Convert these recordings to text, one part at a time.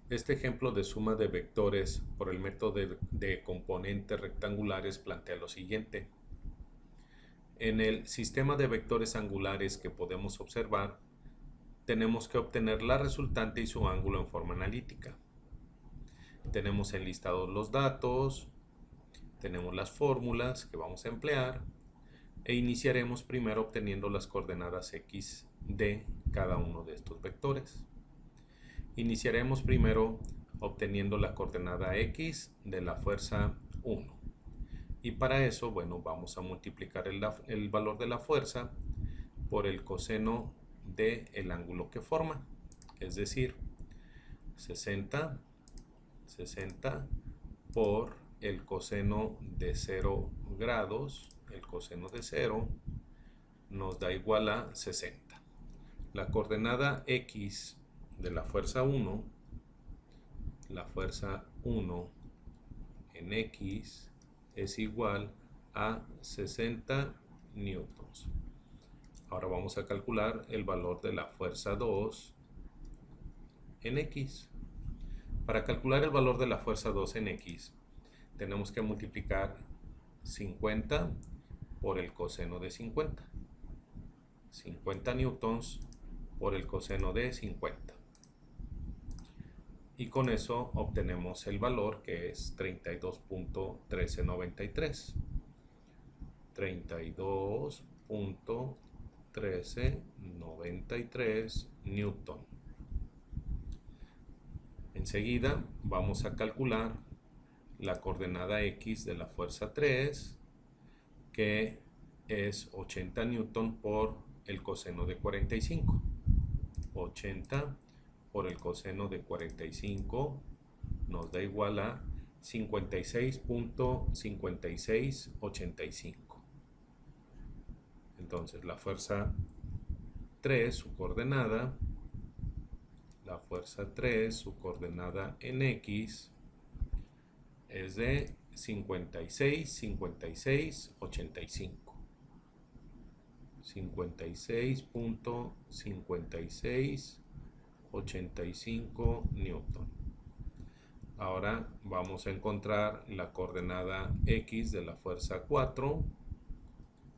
Este ejemplo de suma de vectores por el método de componentes rectangulares plantea lo siguiente. En el sistema de vectores angulares que podemos observar, tenemos que obtener la resultante y su ángulo en forma analítica. Tenemos enlistados los datos, tenemos las fórmulas que vamos a emplear e iniciaremos primero obteniendo las coordenadas x de cada uno de estos vectores. Iniciaremos primero obteniendo la coordenada x de la fuerza 1. Y para eso, bueno, vamos a multiplicar el valor de la fuerza por el coseno del ángulo que forma. Es decir, 60 por el coseno de 0 grados. El coseno de 0 nos da igual a 60. La coordenada x de la fuerza 1, la fuerza 1 en x es igual a 60 newtons. Ahora vamos a calcular el valor de la fuerza 2 en x. Para calcular el valor de la fuerza 2 en x, tenemos que multiplicar 50 por el coseno de 50. 50 newtons por el coseno de 50. Y con eso obtenemos el valor que es 32.1393. 32.1393 newton. Enseguida vamos a calcular la coordenada x de la fuerza 3, que es 80 newton por el coseno de 45. 80 por el coseno de 45 nos da igual a 56.5685. Entonces la fuerza 3, su coordenada, en x es de 56.5685. 56.5685 newton. Ahora vamos a encontrar la coordenada x de la fuerza 4.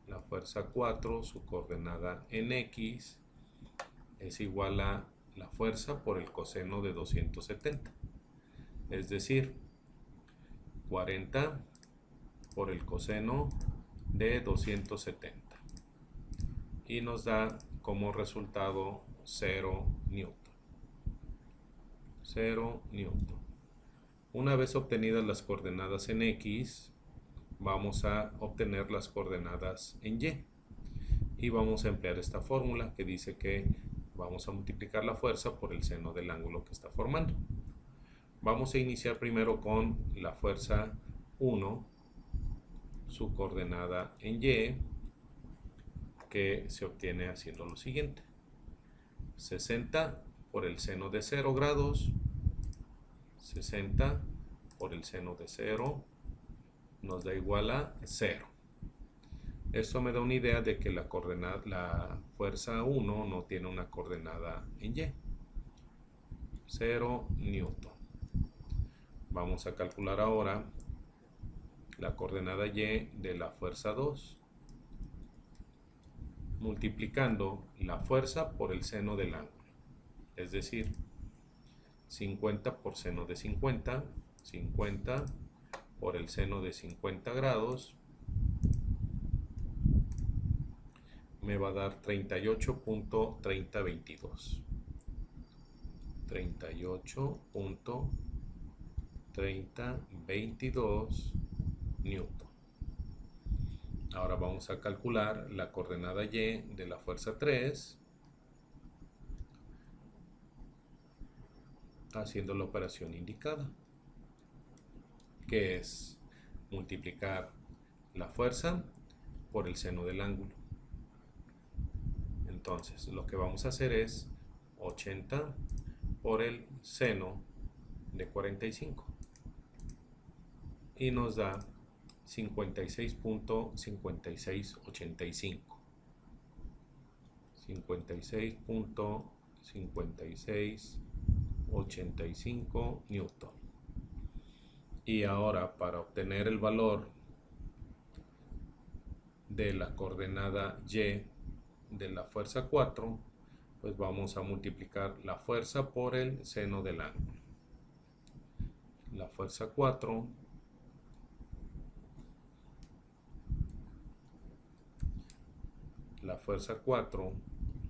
La fuerza 4, su coordenada en x es igual a la fuerza por el coseno de 270. Es decir, 40 por el coseno de 270. Y nos da como resultado 0 newton. 0 newton. Una vez obtenidas las coordenadas en x, vamos a obtener las coordenadas en y. Y vamos a emplear esta fórmula que dice que vamos a multiplicar la fuerza por el seno del ángulo que está formando. Vamos a iniciar primero con la fuerza 1, su coordenada en y, que se obtiene haciendo lo siguiente. 60 por el seno de 0 grados. 60 por el seno de 0 nos da igual a 0. Esto me da una idea de que la fuerza 1 no tiene una coordenada en y. 0 newton. Vamos a calcular ahora la coordenada y de la fuerza 2, multiplicando la fuerza por el seno del ángulo. Es decir, 50 por seno de 50, 50 por el seno de 50 grados, me va a dar 38.3022. 38.3022 newton. Ahora vamos a calcular la coordenada y de la fuerza 3, haciendo la operación indicada, que es multiplicar la fuerza por el seno del ángulo. Entonces lo que vamos a hacer es 80 por el seno de 45 y nos da 56.5685. 56.5685 85 newton. Y ahora, para obtener el valor de la coordenada y de la fuerza 4, pues vamos a multiplicar la fuerza por el seno del ángulo. La fuerza 4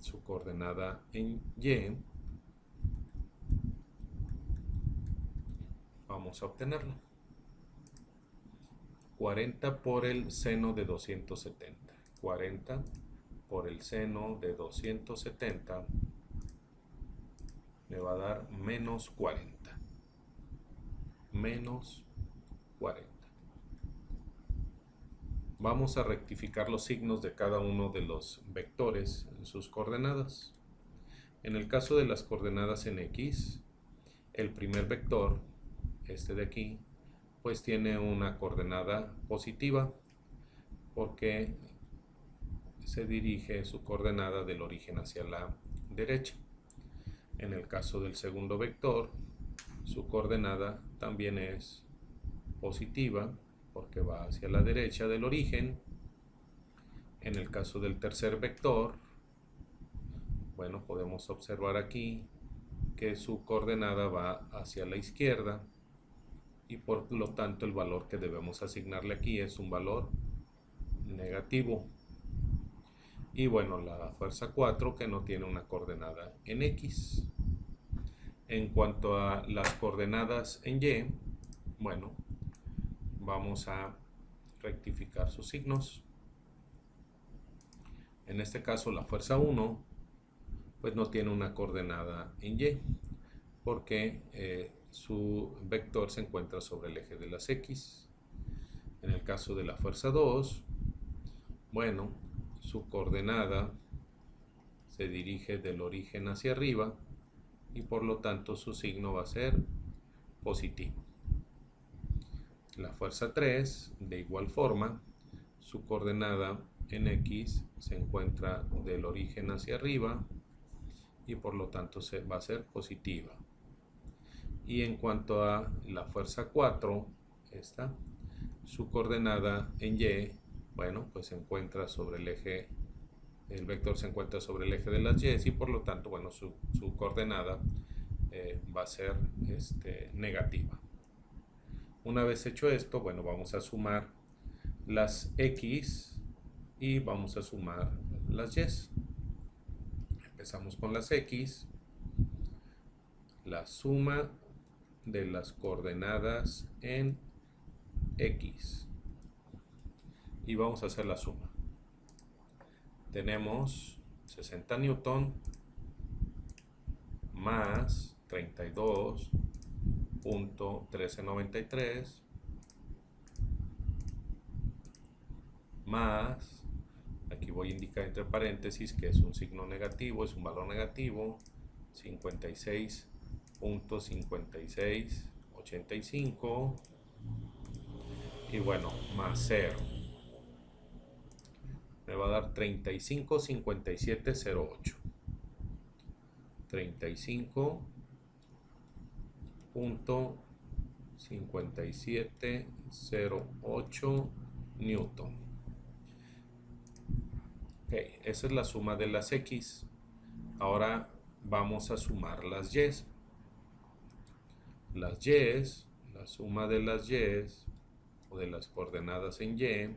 su coordenada en y, vamos a obtenerla. 40 por el seno de 270. 40 por el seno de 270 me va a dar menos 40. Menos 40. Vamos a rectificar los signos de cada uno de los vectores en sus coordenadas. En el caso de las coordenadas en X, el primer vector, este de aquí, pues tiene una coordenada positiva porque se dirige su coordenada del origen hacia la derecha. En el caso del segundo vector, su coordenada también es positiva porque va hacia la derecha del origen. En el caso del tercer vector, bueno, podemos observar aquí que su coordenada va hacia la izquierda y por lo tanto el valor que debemos asignarle aquí es un valor negativo. Y bueno, la fuerza 4 que no tiene una coordenada en X. En cuanto a las coordenadas en Y, bueno, vamos a rectificar sus signos. En este caso la fuerza 1 pues no tiene una coordenada en Y porque su vector se encuentra sobre el eje de las X. En el caso de la fuerza 2, bueno, su coordenada se dirige del origen hacia arriba y por lo tanto su signo va a ser positivo. La fuerza 3, de igual forma, su coordenada en X se encuentra del origen hacia arriba y por lo tanto va a ser positiva. Y en cuanto a la fuerza 4, esta, su coordenada en Y, bueno, pues se encuentra sobre el eje, el vector se encuentra sobre el eje de las Y y por lo tanto, bueno, su coordenada va a ser negativa. Una vez hecho esto, bueno, vamos a sumar las X y vamos a sumar las Y. Empezamos con las X. La suma de las coordenadas en X. Y vamos a hacer la suma. Tenemos 60 newton más 32.1393 más, aquí voy a indicar entre paréntesis que es un signo negativo, es un valor negativo, 56.5685 y bueno, más 0 me va a dar 35.5708. 35.5708 newton. Ok, esa es la suma de las X. Ahora vamos a sumar las Y. Las Y, la suma de las Y o de las coordenadas en Y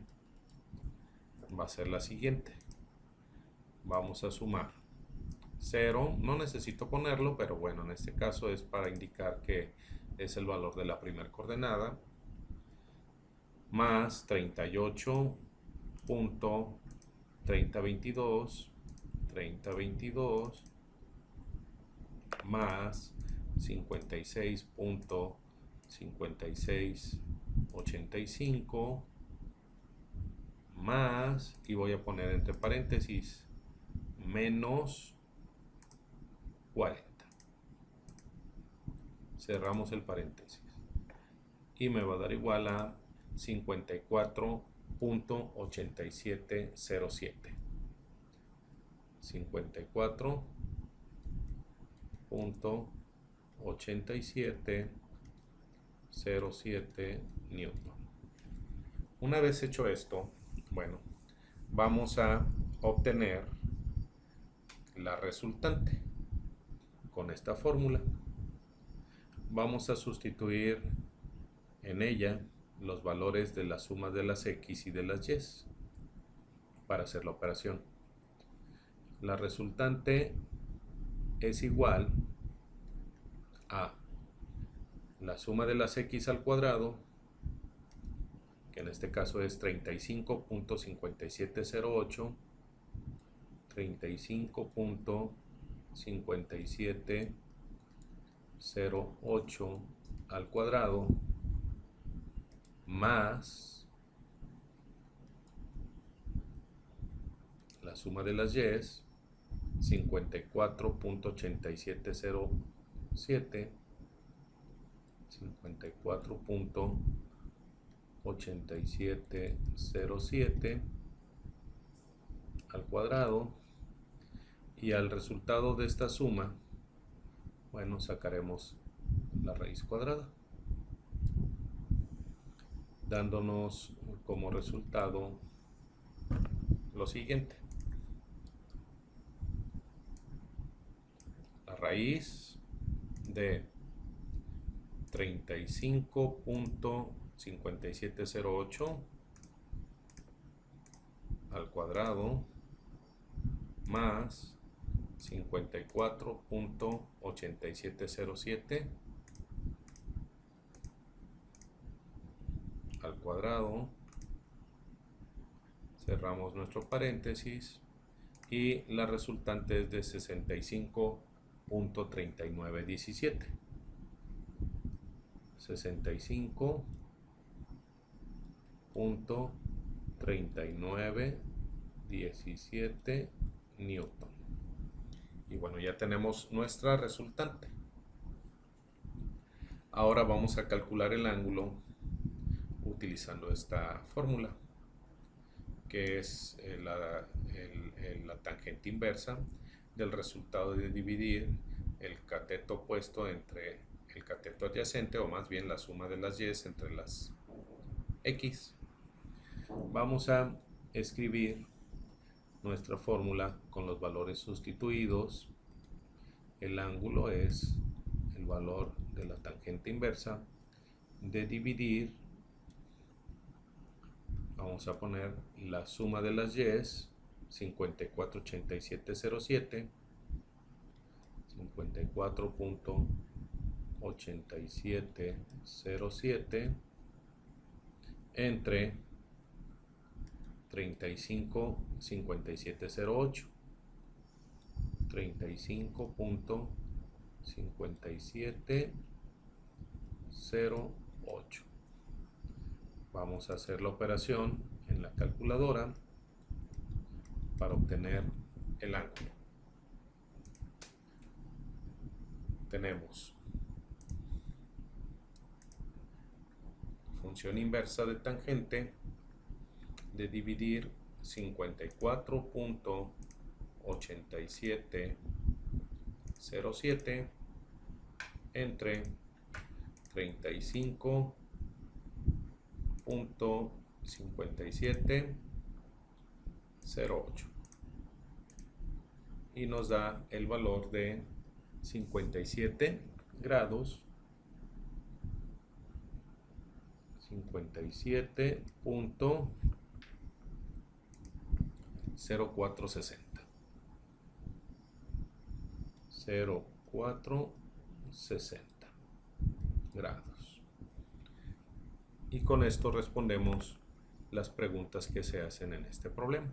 va a ser la siguiente. Vamos a sumar 0, no necesito ponerlo, pero bueno, en este caso es para indicar que es el valor de la primera coordenada, más 38.3022 más 56.5685 más, y voy a poner entre paréntesis, menos 40. Cerramos el paréntesis. Y me va a dar igual a 54.8707. 54.8707. 87,07 newton. Una vez hecho esto, bueno, vamos a obtener la resultante con esta fórmula. Vamos a sustituir en ella los valores de la suma de las x y de las y para hacer la operación. La resultante es igual a la suma de las x al cuadrado, que en este caso es 35.5708, 35.5708 al cuadrado, más la suma de las y, 54.8707, 54.8707 al cuadrado, y al resultado de esta suma, bueno, sacaremos la raíz cuadrada, dándonos como resultado lo siguiente: la raíz de 35.5708 al cuadrado más 54.8707 al cuadrado, cerramos nuestro paréntesis, y la resultante es de 65.3917. 65.3917 newton. Y bueno, ya tenemos nuestra resultante. Ahora vamos a calcular el ángulo utilizando esta fórmula, que es la tangente inversa del resultado de dividir el cateto opuesto entre el cateto adyacente, o más bien la suma de las y entre las x. Vamos a escribir nuestra fórmula con los valores sustituidos. El ángulo es el valor de la tangente inversa de dividir, vamos a poner la suma de las y, 54.8707, 54.8707 entre 35.5708, 35.5708. Vamos a hacer la operación en la calculadora para obtener el ángulo. Tenemos función inversa de tangente de dividir 54.8707 entre 35.5708, y nos da el valor de 57 grados, 57.0460, 0460 grados. Y con esto respondemos las preguntas que se hacen en este problema.